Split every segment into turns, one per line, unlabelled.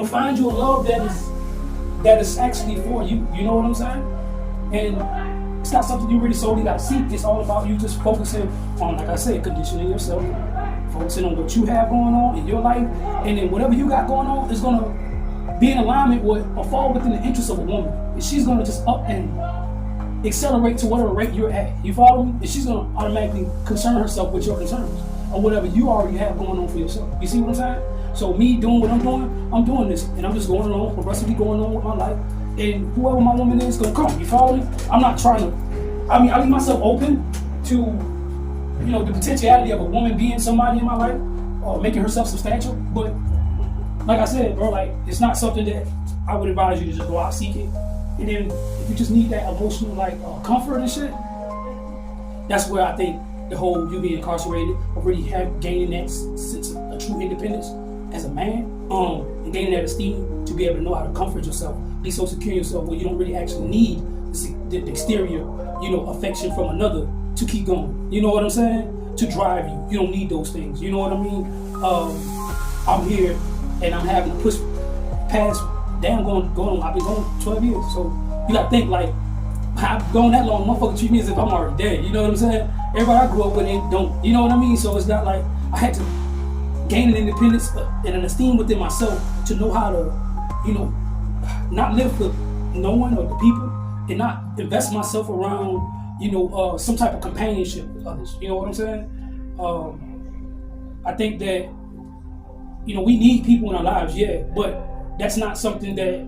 find you a love that is actually for you. You know what I'm saying? And it's not something you really solely got to seek. It's all about you just focusing on, like I said, conditioning yourself, focusing on what you have going on in your life, and then whatever you got going on is gonna be in alignment with or fall within the interest of a woman. And she's gonna just up and accelerate to whatever rate you're at. You follow me? And she's gonna automatically concern herself with your concerns or whatever you already have going on for yourself. You see what I'm saying? So me doing what I'm doing this, and I'm just going along, progressively going on with my life. And whoever my woman is gonna come. You follow me? I'm not trying to. I mean, I leave myself open to, the potentiality of a woman being somebody in my life or making herself substantial. But like I said, bro, like it's not something that I would advise you to just go out seek it. And then if you just need that emotional comfort and shit, that's where I think the whole you being incarcerated or really gaining that sense of true independence as a man, and gaining that esteem to be able to know how to comfort yourself, be so secure in yourself where you don't really actually need the exterior, affection from another to keep going. You know what I'm saying? To drive you. You don't need those things. You know what I mean? I'm here and I'm having to push past. Damn, I've been going 12 years. So you gotta think like, I've gone that long, motherfucker treat me as if I'm already dead. You know what I'm saying? Everybody I grew up with don't, you know what I mean? So it's not like I had to gain an independence and an esteem within myself to know how to, not live for no one or the people and not invest myself around, some type of companionship with others. You know what I'm saying? I think that, we need people in our lives, yeah, but that's not something that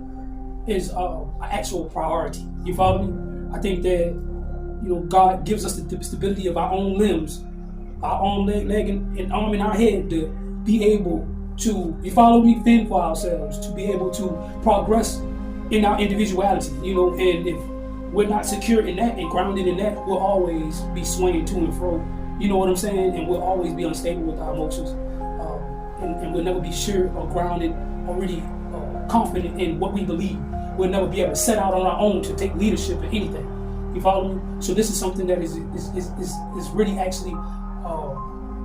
is an actual priority. You follow me? I think that, God gives us the stability of our own limbs, our own leg and arm in our head to be able to, you follow me, fend for ourselves, to be able to progress in our individuality, and if we're not secure in that and grounded in that, we'll always be swaying to and fro, you know what I'm saying? And we'll always be unstable with our emotions, and we'll never be sure or grounded or really confident in what we believe. We'll never be able to set out on our own to take leadership in anything. You follow me? So this is something that is really actually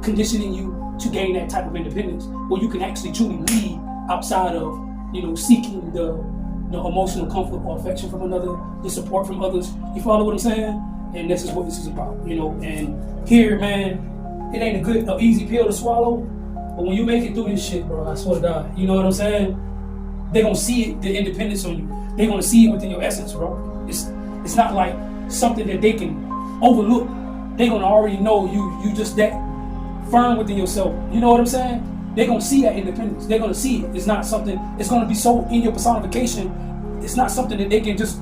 conditioning you to gain that type of independence, where you can actually truly lead outside of seeking the emotional comfort or affection from another, the support from others. You follow what I'm saying? And this is what this is about, And here, man, it ain't a easy pill to swallow, but when you make it through this shit, bro, I swear to God, you know what I'm saying? They're gonna see it, the independence on you. They're gonna see it within your essence, bro. It's not like something that they can overlook. They're gonna already know you just that firm within yourself. You know what I'm saying? They're gonna see that independence. They're gonna see it. It's not something, it's gonna be so in your personification. It's not something that they can just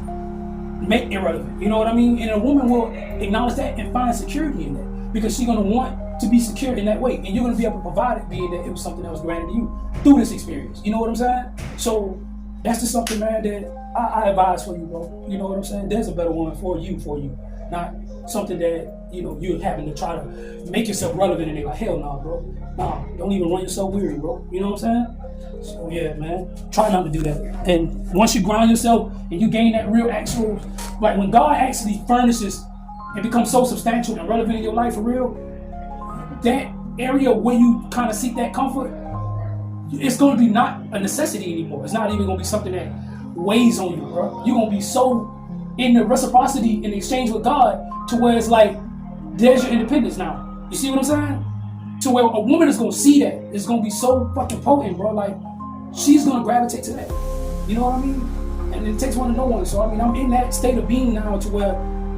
make irrelevant. You know what I mean? And a woman will acknowledge that and find security in that, because she's gonna want to be secure in that way. And you're gonna be able to provide it, being that it was something that was granted to you through this experience. You know what I'm saying? So that's just something, man, that I advise for you, bro. You know what I'm saying? There's a better woman for you. Not something that, you're having to try to make yourself relevant, and they're like, hell no, bro. Nah, don't even run yourself weary, bro. You know what I'm saying? So yeah, man, try not to do that. And once you ground yourself and you gain that real actual, like when God actually furnishes and becomes so substantial and relevant in your life for real, that area where you kind of seek that comfort, it's going to be not a necessity anymore. It's not even going to be something that weighs on you, bro. You're going to be so in the reciprocity in the exchange with God to where it's like, there's your independence now. You see what I'm saying? To where a woman is going to see that. It's going to be so fucking potent, bro. Like, she's going to gravitate to that. You know what I mean? And it takes one to know one. So, I mean, I'm in that state of being now to where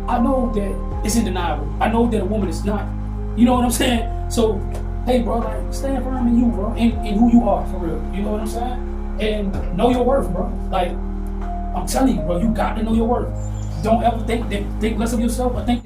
I know that it's undeniable. I know that a woman is not. You know what I'm saying? So, hey, bro, like, stand firm in you, bro, in who you are, for real. You know what I'm saying? And know your worth, bro. Like, I'm telling you, bro, you got to know your worth. Don't ever think less of yourself or think